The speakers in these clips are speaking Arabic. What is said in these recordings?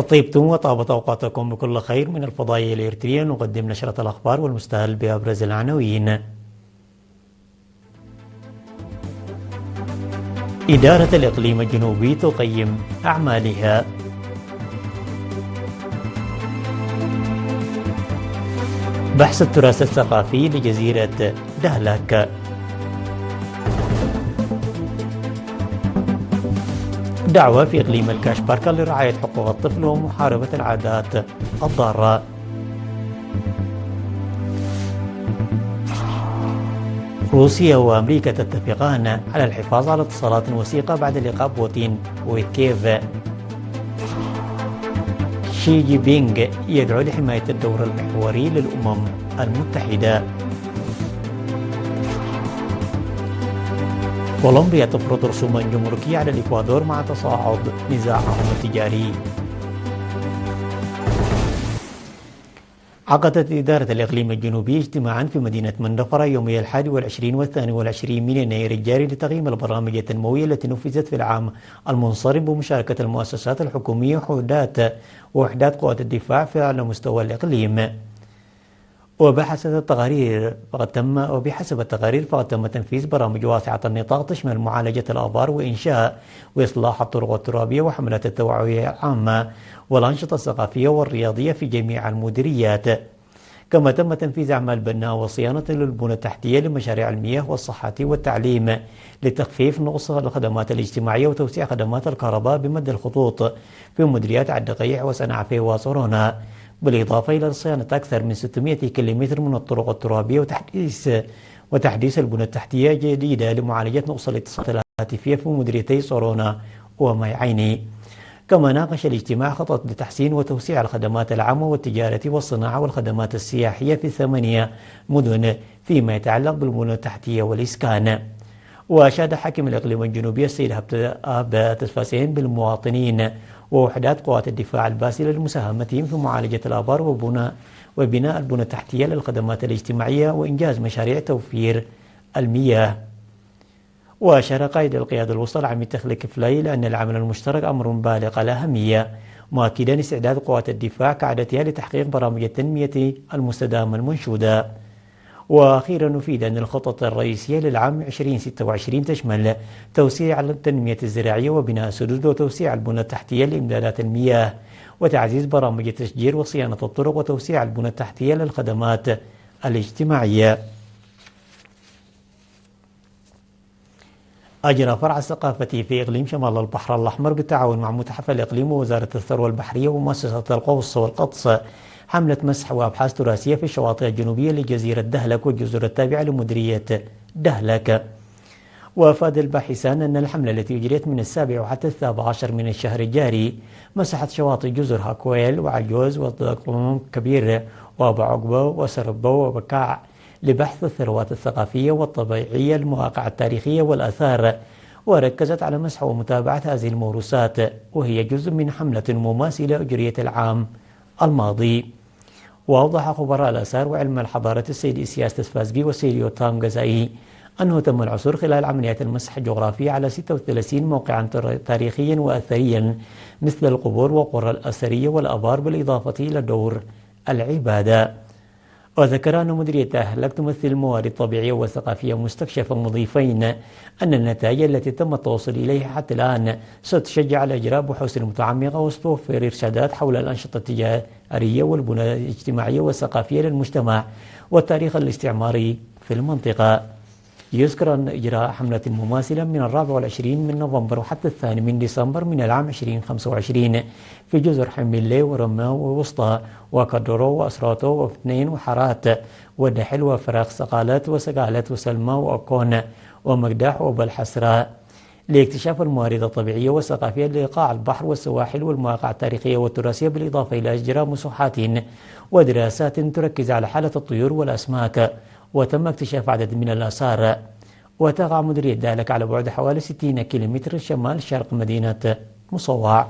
طيبتم وطابت أوقاتكم بكل خير. من الفضائية الإريترية نقدم نشرة الأخبار والمستهل بأبرز العناوين. إدارة الإقليم الجنوبي تقيم أعمالها. بحث التراث الثقافي لجزيرة دهلك. دعوة في إقليم الكاشباركا لرعاية حقوق الطفل ومحاربة العادات الضارة. روسيا وأمريكا تتفقان على الحفاظ على اتصالات وثيقة بعد لقاء بوتين وكييف. شي جي بينغ يدعو لحماية الدور المحوري للأمم المتحدة. كولومبيا تفرض رسوما جمركية على الإكوادور مع تصاعد نزاعهم التجاري. عقدت إدارة الإقليم الجنوبي اجتماعا في مدينة مندفرة يومي 21 والثاني من يناير الجاري لتقييم البرامج التنموية التي نفذت في العام المنصرم بمشاركة المؤسسات الحكومية ووحدات قوات الدفاع على مستوى الإقليم. وبحسب التقارير فقد تم تنفيذ برامج واسعة النطاق تشمل معالجة الآبار وإنشاء وإصلاح الطرق الترابية وحملات التوعية العامة والأنشطة الثقافية والرياضية في جميع المديريات. كما تم تنفيذ أعمال بناء وصيانة للبنى التحتية لمشاريع المياه والصحة والتعليم لتخفيف نقص الخدمات الاجتماعية وتوسيع خدمات الكهرباء بمد الخطوط في مديريات عدقيح وسنعفي وصرونا، بالإضافة إلى صيانة أكثر من 600 كيلومتر من الطرق الترابية وتحديث البنى التحتية جديدة لمعالجة نقص الاتصالات الهاتفية في مديريتي صرونا ومي عيني. كما ناقش الاجتماع خطط لتحسين وتوسيع الخدمات العامة والتجارة والصناعة والخدمات السياحية في 8 مدن فيما يتعلق بالبنى التحتية والإسكان. وأشاد حاكم الإقليم الجنوبي السيد هبة تسفاسين بالمواطنين ووحدات قوات الدفاع الباسلة لمساهمتهم في معالجة الآبار وبناء البنى التحتية للخدمات الاجتماعية وإنجاز مشاريع توفير المياه. وأشار قائد القيادة الوسطى العميد تخلي كفلاي إلى أن العمل المشترك أمر بالغ الأهمية، مؤكدا استعداد قوات الدفاع كعادتها لتحقيق برامج التنمية المستدامة المنشودة. وأخيرا نفيد أن الخطط الرئيسية للعام 2026 تشمل توسيع التنمية الزراعية وبناء سدود وتوسيع البنى التحتية لإمدادات المياه وتعزيز برامج التشجير وصيانة الطرق وتوسيع البنى التحتية للخدمات الاجتماعية. أجرى فرع الثقافة في إقليم شمال البحر الأحمر بالتعاون مع متحف الإقليم ووزارة الثروة البحرية ومؤسسة القوس والقطس حملة مسح وأبحاث تراثية في الشواطئ الجنوبية لجزيرة دهلك والجزر التابعة لمديرية دهلك. وأفاد الباحثان أن الحملة التي أجريت من 7 حتى 13 من الشهر الجاري مسحت شواطئ جزر هاكويل وعجوز وضقم كبير وأبو عقبة وسربة وبكاع لبحث الثروات الثقافية والطبيعية المواقع التاريخية والآثار، وركزت على مسح ومتابعة هذه الموروثات وهي جزء من حملة مماثلة أجريت العام الماضي. وأوضح خبراء الآثار وعلم الحضارة السيد إسياس تسفازجي والسيد يوتام غزائي أنه تم العثور خلال عمليات المسح الجغرافية على 36 موقعا تاريخيا وأثريا مثل القبور والقرى الأثرية والآبار بالإضافة إلى دور العبادة. وذكر أن مديرية دهلك تمثل الموارد الطبيعية والثقافية مستكشفة، مضيفين أن النتائج التي تم التوصل إليها حتى الآن ستشجع على إجراء بحوث متعمقة وستوفر إرشادات حول الأنشطة التجارية والبنى الاجتماعية والثقافية للمجتمع والتاريخ الاستعماري في المنطقة. يذكر أن إجراء حملة مماثلة من 24 من نوفمبر وحتى 2 من ديسمبر من العام 2025 في جزر حميلي ورماو ووسطى وكدرو وأسراتو واثنين وحارات ودحل وفراخ سقالات وسقالات وسلمى وأكون ومقداح وبالحسراء لاكتشاف الموارد الطبيعية والثقافية لقاع البحر والسواحل والمواقع التاريخية والتراثية، بالإضافة إلى إجراء مساحات ودراسات تركز على حالة الطيور والأسماك. وتم اكتشاف عدد من الآثار. وتقع مديرية دهلك على بعد حوالي 60 كيلومتر شمال شرق مدينة مصوع.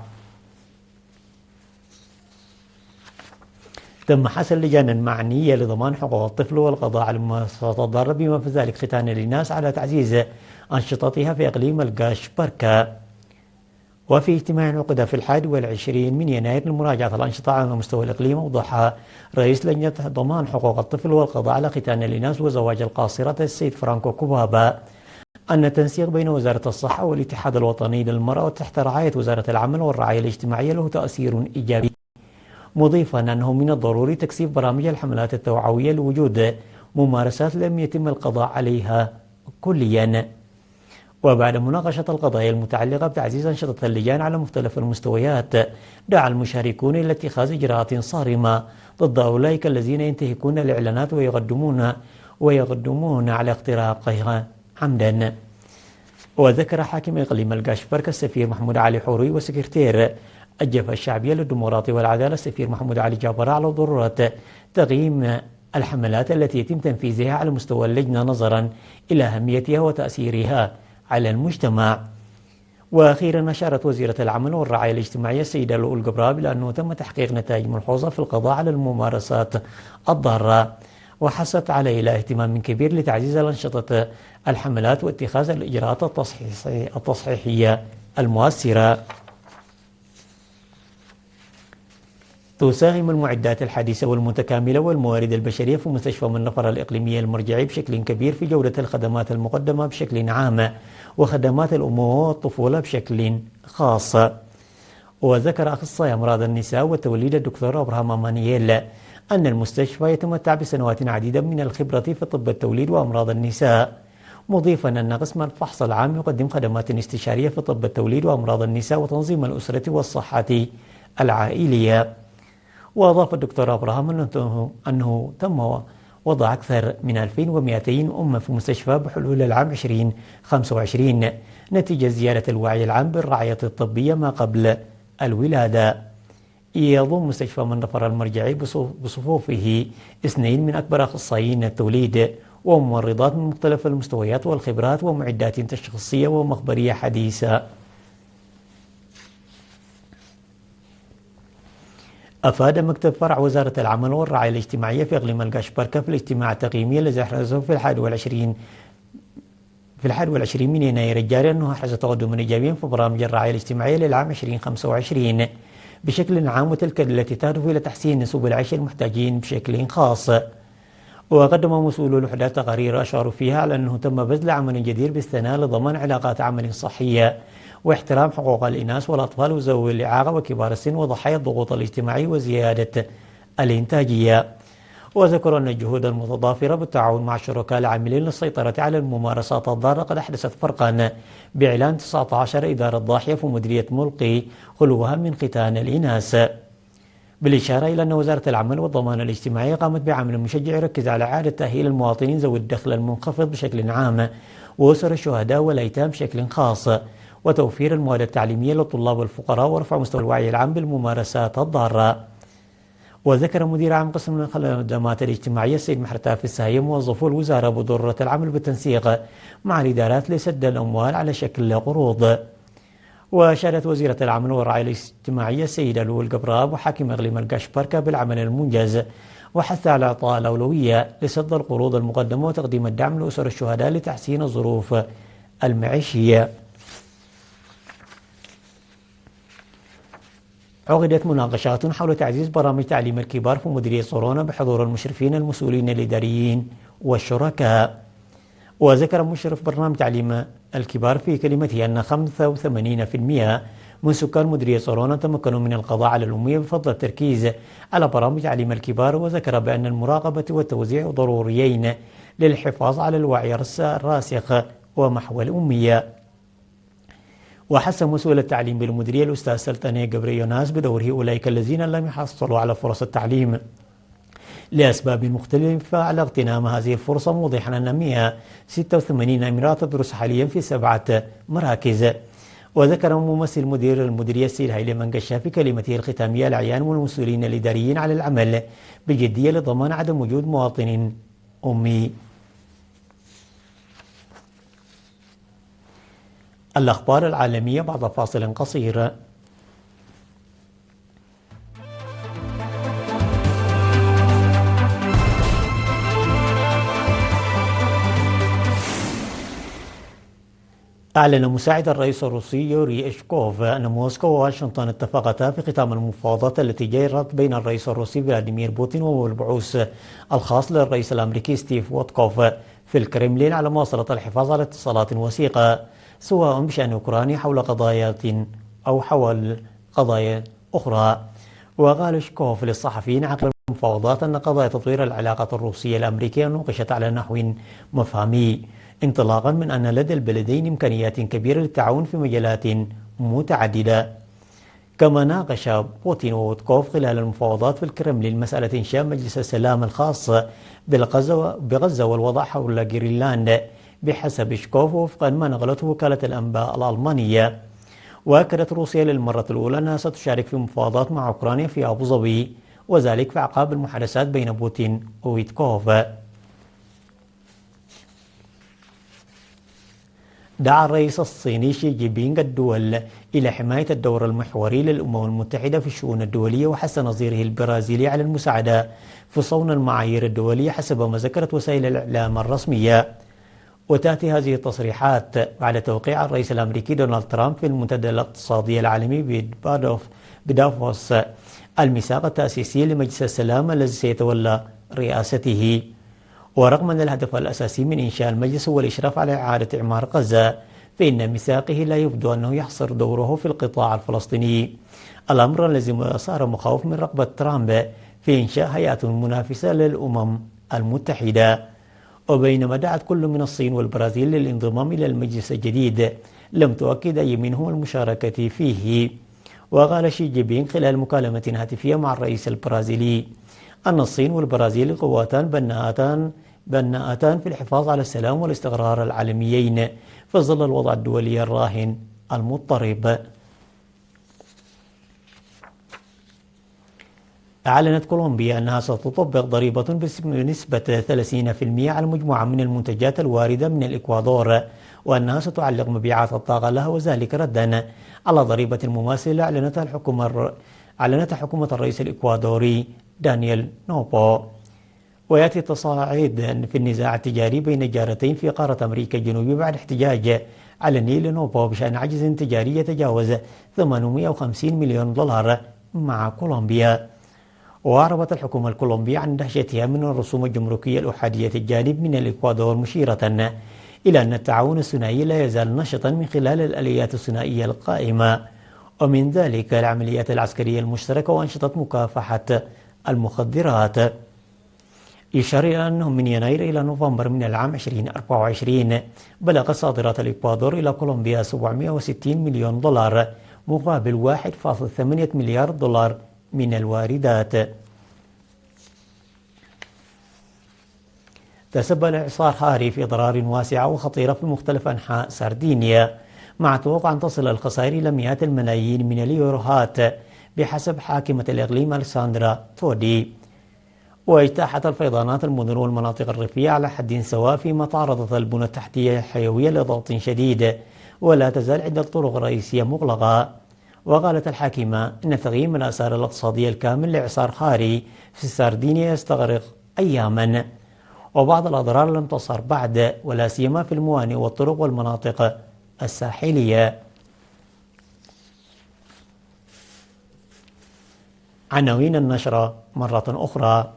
تم حصر لجان معنية لضمان حقوق الطفل والقضاء على الممارسات الضارة بما في ذلك ختان الإناث على تعزيز أنشطتها في إقليم الكاشباركا. وفي اجتماع عقد في 21 من يناير لمراجعة الأنشطة على مستوى الإقليم، أوضح رئيس لجنة ضمان حقوق الطفل والقضاء على ختان الإناث وزواج القاصرة السيد فرانكو كوبابا أن التنسيق بين وزارة الصحة والاتحاد الوطني للمرأة تحت رعاية وزارة العمل والرعاية الاجتماعية له تأثير إيجابي، مضيفا أنه من الضروري تكثيف برامج الحملات التوعوية لوجود ممارسات لم يتم القضاء عليها كليا. وبعد مناقشة القضايا المتعلقة بتعزيز أنشطة اللجان على مختلف المستويات، دعا المشاركون إلى اتخاذ إجراءات صارمة ضد أولئك الذين ينتهكون الإعلانات ويقدمون على اختراقها عمدا. وذكر حاكم إقليم القاشبركة السفير محمود علي حوري وسكرتير الجبهة الشعبية للديمقراطية والعدالة السفير محمود علي جابر على ضرورة تقييم الحملات التي يتم تنفيذها على مستوى اللجنة نظرا إلى أهميتها وتأثيرها على المجتمع. وأخيرا أشارت وزيرة العمل والرعاية الاجتماعية السيدة لؤي قبراب إلى أنه تم تحقيق نتائج ملحوظة في القضاء على الممارسات الضارة، وحثت عليه إلى اهتمام كبير لتعزيز الأنشطة الحملات واتخاذ الإجراءات التصحيحية المؤثرة. تساهم المعدات الحديثة والمتكاملة والموارد البشرية في مستشفى منفر الإقليمية المرجعي بشكل كبير في جودة الخدمات المقدمة بشكل عام وخدمات الأمومة والطفولة بشكل خاص. وذكر أخصائي أمراض النساء والتوليد الدكتور أبراهام مانييل أن المستشفى يتمتع بسنوات عديدة من الخبرة في طب التوليد وأمراض النساء، مضيفا أن قسم الفحص العام يقدم خدمات استشارية في طب التوليد وأمراض النساء وتنظيم الأسرة والصحة العائلية. وأضاف الدكتور أبراهام أنه تم وضع أكثر من 2200 أم في مستشفى بحلول العام 2025 نتيجة زيادة الوعي العام بالرعاية الطبية ما قبل الولادة. يضم مستشفى منفر المرجعي بصفوفه 2 من أكبر أخصائيين التوليد وممرضات من مختلف المستويات والخبرات ومعدات تشخيصية ومخبرية حديثة. أفاد مكتب فرع وزارة العمل والرعاية الاجتماعية في إقليم القاشبركة في الاجتماع التقييمي الذي أحرزه في 21 من يناير الجاري أنه أحرز تقدما إيجابيا في برامج الرعاية الاجتماعية للعام 2025 بشكل عام، وتلك التي تهدف إلى تحسين نسب العيش المحتاجين بشكل خاص. وقدم مسؤولو الوحدة تقارير أشاروا فيها على أنه تم بذل عمل جدير باستثناء لضمان علاقات عمل صحية واحترام حقوق الإناث والأطفال وذوي الإعاقة وكبار السن وضحايا الضغوط الاجتماعي وزيادة الإنتاجية. وذكروا أن الجهود المتضافرة بالتعاون مع الشركاء العاملين للسيطرة على الممارسات الضارة قد أحدثت فرقا بإعلان 19 إدارة ضاحية في مديرية ملقي خلوها من ختان الإناث، بالإشارة إلى أن وزارة العمل والضمان الاجتماعي قامت بعمل مشجع يركز على إعادة تأهيل المواطنين ذوي الدخل المنخفض بشكل عام وأسر الشهداء والأيتام بشكل خاص، وتوفير المواد التعليمية للطلاب والفقراء ورفع مستوى الوعي العام بالممارسات الضارة. وذكر مدير عام قسم الخدمات الاجتماعية السيد محرتاف السهية موظفو الوزارة بضرورة العمل بالتنسيق مع الإدارات لسد الأموال على شكل قروض. وأشارت وزيرة العمل والرعاية الاجتماعية السيدة لؤي قبراب وحاكم إقليم القاشبركة بالعمل المنجز، وحث على إعطاء الأولوية لسد القروض المقدمة وتقديم الدعم لأسر الشهداء لتحسين الظروف المعيشية. عقدت مناقشات حول تعزيز برامج تعليم الكبار في مديرية صورونة بحضور المشرفين المسؤولين الإداريين والشركاء. وذكر مشرف برنامج تعليم الكبار في كلمته أن 85% من سكان مديرية صورونة تمكنوا من القضاء على الأمية بفضل التركيز على برامج تعليم الكبار. وذكر بأن المراقبة والتوزيع ضروريين للحفاظ على الوعي الراسخ ومحو الأمية. وحث مسؤول التعليم بالمديرية الأستاذ سلطاني جبريوناس بدوره أولئك الذين لم يحصلوا على فرص التعليم لأسباب مختلفة على اغتنام هذه الفرصة، موضحا أن 186 امرأة تدرس حاليا في 7 مراكز. وذكر ممثل مدير المديرية السيد هايلي منقشة في كلمته الختامية الأعيان والمسؤولين الإداريين على العمل بجدية لضمان عدم وجود مواطن أمي. الأخبار العالمية بعد فاصل قصير. أعلن مساعد الرئيس الروسي يوري إشكوف أن موسكو وواشنطن اتفقتا في ختام المفاوضات التي جرت بين الرئيس الروسي فلاديمير بوتين والمبعوث الخاص للرئيس الأمريكي ستيف ووتكوف في الكرملين على مواصلة الحفاظ على اتصالات وثيقة سواء بشأن أوكرانيا حول قضايات أو حول قضايا أخرى. وقال إشكوف للصحفيين عقب المفاوضات أن قضايا تطوير العلاقات الروسية الأمريكية نوقشت على نحو مفهمي، انطلاقا من أن لدى البلدين إمكانيات كبيرة للتعاون في مجالات متعددة. كما ناقش بوتين ووتكوف خلال المفاوضات في الكرملين مسألة إنشاء مجلس السلام الخاص بغزة والوضع حول جرينلاند بحسب شكوف وفقا ما نقلته وكالة الأنباء الألمانية. وأكدت روسيا للمرة الأولى أنها ستشارك في مفاوضات مع أوكرانيا في أبو ظبي، وذلك في أعقاب المحادثات بين بوتين وويتكوف. دعا الرئيس الصيني شي جين بينغ الدول إلى حماية الدور المحوري للأمم المتحدة في الشؤون الدولية وحث نظيره البرازيلي على المساعدة في صون المعايير الدولية حسب ما ذكرت وسائل الإعلام الرسمية. وتأتي هذه التصريحات بعد توقيع الرئيس الأمريكي دونالد ترامب في المنتدى الاقتصادي العالمي بدافوس الميثاق التأسيسي لمجلس السلام الذي سيتولى رئاسته. ورغم أن الهدف الأساسي من إنشاء المجلس هو الإشراف على إعادة إعمار غزة، فإن ميثاقه لا يبدو أنه يحصر دوره في القطاع الفلسطيني، الأمر الذي أثار مخاوف من رغبة ترامب في إنشاء هيئة منافسة للأمم المتحدة. وبينما دعت كل من الصين والبرازيل للانضمام إلى المجلس الجديد، لم تؤكد أي منهما المشاركة فيه. وقال شي جين بينغ خلال مكالمة هاتفية مع الرئيس البرازيلي أن الصين والبرازيل قواتان بناءتان في الحفاظ على السلام والاستقرار العالميين في ظل الوضع الدولي الراهن المضطرب. أعلنت كولومبيا أنها ستطبق ضريبة بنسبة 30% على مجموعة من المنتجات الواردة من الإكوادور، وأنها ستعلق مبيعات الطاقة لها، وذلك ردا على ضريبة مماثلة أعلنتها حكومة الرئيس الإكوادوري دانيال نوبو. ويأتي تصاعد في النزاع التجاري بين الجارتين في قارة أمريكا الجنوبية بعد احتجاج علني لنوبو بشأن عجز تجاري يتجاوز 850 مليون دولار مع كولومبيا. وأعربت الحكومة الكولومبية عن دهشتها من الرسوم الجمركية الأحادية الجانب من الإكوادور، مشيرة إلى أن التعاون الثنائي لا يزال نشطا من خلال الآليات الثنائية القائمة، ومن ذلك العمليات العسكرية المشتركة وأنشطة مكافحة المخدرات. يشار إلى أنه من يناير إلى نوفمبر من العام 2024 بلغت صادرات الإكوادور إلى كولومبيا 760 مليون دولار مقابل 1.8 مليار دولار من الواردات. تسبب إعصار هاري في أضرار واسعة وخطيرة في مختلف أنحاء سردينيا، مع توقع أن تصل الخسائر إلى مئات الملايين من اليوروهات بحسب حاكمة الإقليم ألساندرا تودي. واجتاحت الفيضانات المدن والمناطق الريفية على حد سواء، فيما تعرضت البنى التحتية الحيوية لضغط شديد، ولا تزال عدة طرق رئيسية مغلقة. وقالت الحاكمة إن تقييم الآثار الاقتصادية الكامل لإعصار هاري في سردينيا يستغرق أياما، وبعض الأضرار لم تصر بعد، ولا سيما في الموانئ والطرق والمناطق الساحلية. عناوين النشرة مرة أخرى: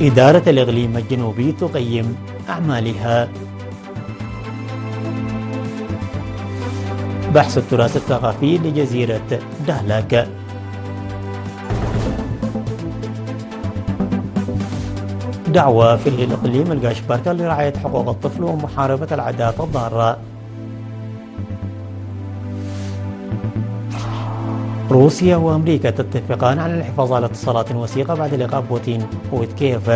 إدارة الإقليم الجنوبي تقيم أعمالها. بحث التراث الثقافي لجزيرة دهلك. دعوة في الإقليم القاشبركة لرعاية حقوق الطفل ومحاربة العادات الضارة. روسيا وأمريكا تتفقان على الحفاظ على اتصالات وثيقة بعد لقاء بوتين وكييف.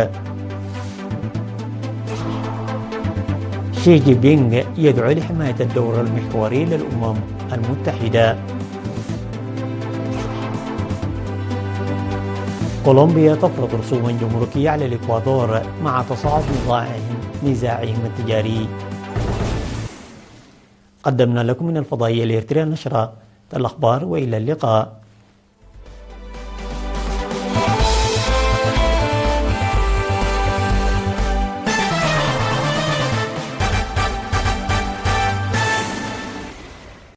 شي جين بينغ يدعو لحماية الدور المحوري للأمم المتحدة. كولومبيا تفرض رسوما جمركية على الإكوادور مع تصاعد نزاعهم التجاري. قدمنا لكم من الفضائية الإرترية نشرة الأخبار، وإلى اللقاء.